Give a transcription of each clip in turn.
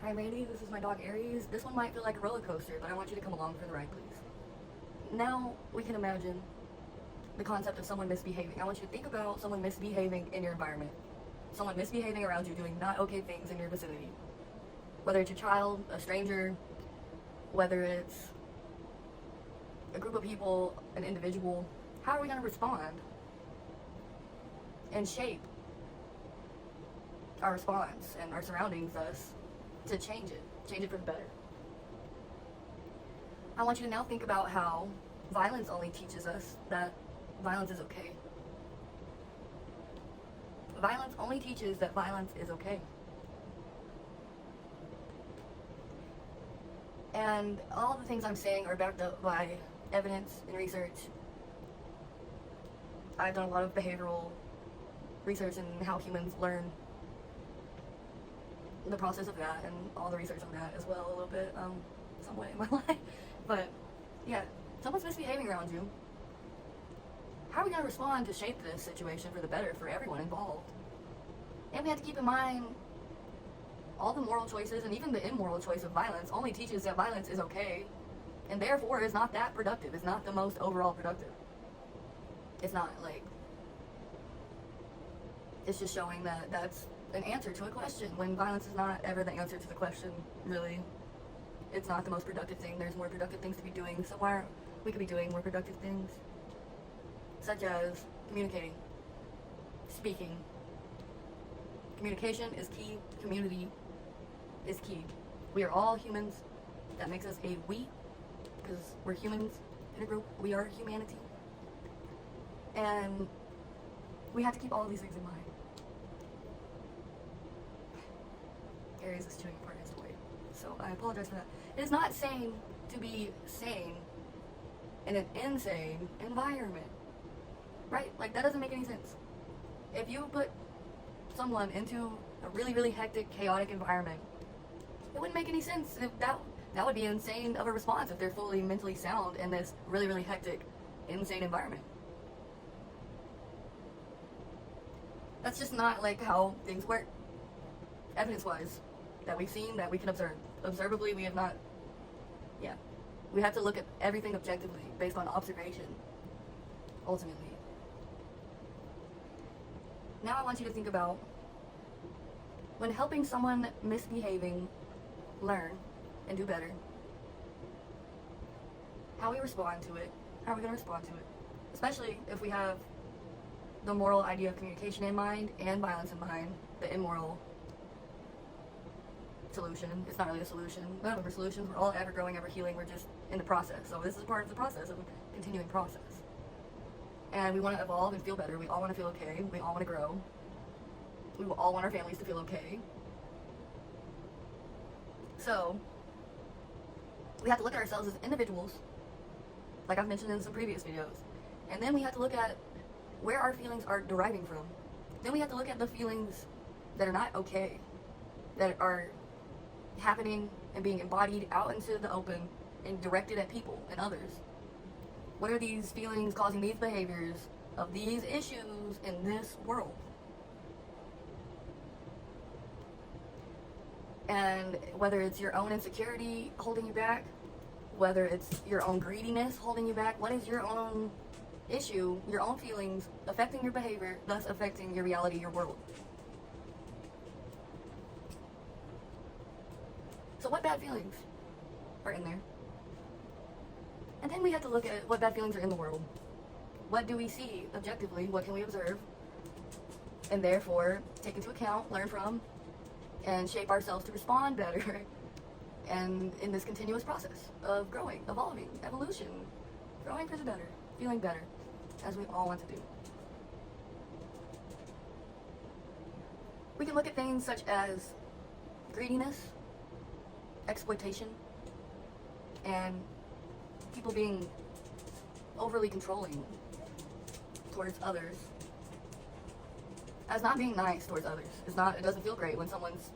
Hi Randy, this is my dog Aries. This one might feel like a roller coaster, but I want you to come along for the ride, please. Now we can imagine the concept of someone misbehaving. I want you to think about someone misbehaving in your environment. Someone misbehaving around you, doing not okay things in your vicinity. Whether it's a child, a stranger, whether it's a group of people, an individual, how are we going to respond and shape our response and our surroundings thus to change it for the better? I want you to now think about how violence only teaches us that violence is okay. Violence only teaches that violence is okay. And all the things I'm saying are backed up by evidence and research. I've done a lot of behavioral research in how humans learn, the process of that, and all the research on that as well a little bit, some way in my life. But yeah, someone's misbehaving around you. How are we going to respond to shape this situation for the better for everyone involved? And we have to keep in mind all the moral choices and even the immoral choice of violence only teaches that violence is okay, and therefore is not that productive. It's not the most overall productive. It's not like, it's just showing that that's an answer to a question when violence is not ever the answer to the question, really. It's not the most productive thing. There's more productive things to be doing. Somewhere we could be doing more productive things, such as communicating, speaking. Communication is key. Community is key. We are all humans. That makes us a we, because we're humans in a group. We are humanity. And we have to keep all of these things in mind. Aries is chewing part of his toy, so I apologize for that. It is not sane to be sane in an insane environment, right? Like, that doesn't make any sense. If you put someone into a really, really hectic, chaotic environment, it wouldn't make any sense. That would be insane of a response if they're fully mentally sound in this really, really hectic, insane environment. That's just not like how things work, evidence-wise, that we've seen, that we can observe. Observably, we have not, we have to look at everything objectively, based on observation, ultimately. Now I want you to think about, when helping someone misbehaving learn and do better, how we respond to it. How are we going to respond to it? Especially if we have the moral idea of communication in mind and violence in mind, the immoral solution. It's not really a solution. None of them are solutions. We're all ever growing, ever healing. We're just in the process. So this is part of the process, of a continuing process. And we want to evolve and feel better. We all want to feel okay. We all want to grow. We all want our families to feel okay. So we have to look at ourselves as individuals, like I've mentioned in some previous videos. And then we have to look at where our feelings are deriving from. Then we have to look at the feelings that are not okay, that are happening and being embodied out into the open and directed at people and others. What are these feelings causing these behaviors of these issues in this world? And whether it's your own insecurity holding you back, whether it's your own greediness holding you back, what is your own issue, your own feelings affecting your behavior, thus affecting your reality, your world? So what bad feelings are in there? And then we have to look at what bad feelings are in the world. What do we see objectively? What can we observe? And therefore take into account, learn from, and shape ourselves to respond better. And in this continuous process of growing, evolving, evolution, growing for the better, feeling better, as we all want to do. We can look at things such as greediness, exploitation, and people being overly controlling towards others as not being nice towards others. It doesn't feel great when someone's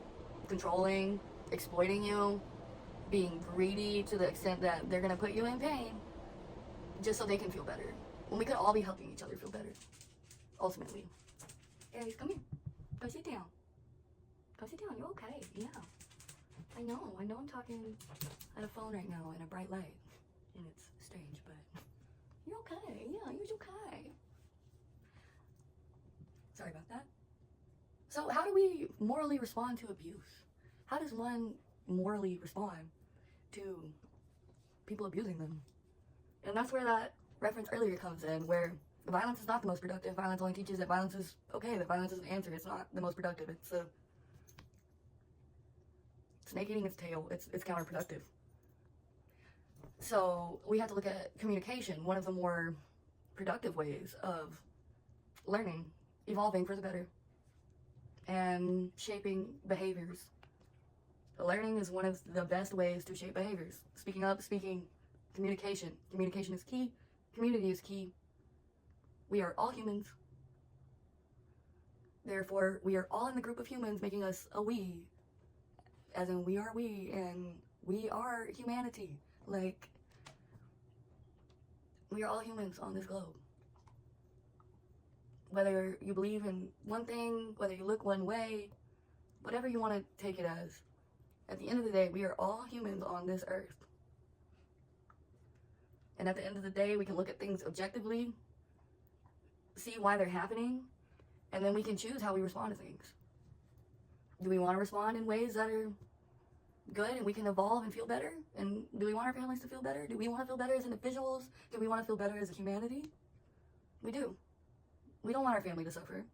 controlling, exploiting you, being greedy to the extent that they're going to put you in pain just so they can feel better, when we could all be helping each other feel better, ultimately. Aries, come here. Go sit down. Go sit down. You're okay. Yeah. I know I'm talking at a phone right now in a bright light, and it's strange, but you're okay. Yeah, you're okay. Sorry about that. So how do we morally respond to abuse? How does one morally respond to people abusing them? And that's where that reference earlier comes in, where violence is not the most productive. Violence only teaches that violence is okay, that violence is an answer. It's not the most productive. It's a snake eating its tail. It's counterproductive. So we have to look at communication, one of the more productive ways of learning, evolving for the better, and shaping behaviors. Learning is one of the best ways to shape behaviors. Speaking up, speaking, communication. Communication is key. Community is key. We are all humans. Therefore, we are all in the group of humans, making us a we. As in, we are we, and we are humanity. Like, we are all humans on this globe. Whether you believe in one thing, whether you look one way, whatever you want to take it as, at the end of the day, we are all humans on this earth. And at the end of the day, we can look at things objectively, see why they're happening, and then we can choose how we respond to things. Do we want to respond in ways that are good and we can evolve and feel better? And do we want our families to feel better? Do we want to feel better as individuals? Do we want to feel better as a humanity? We do. We don't want our family to suffer.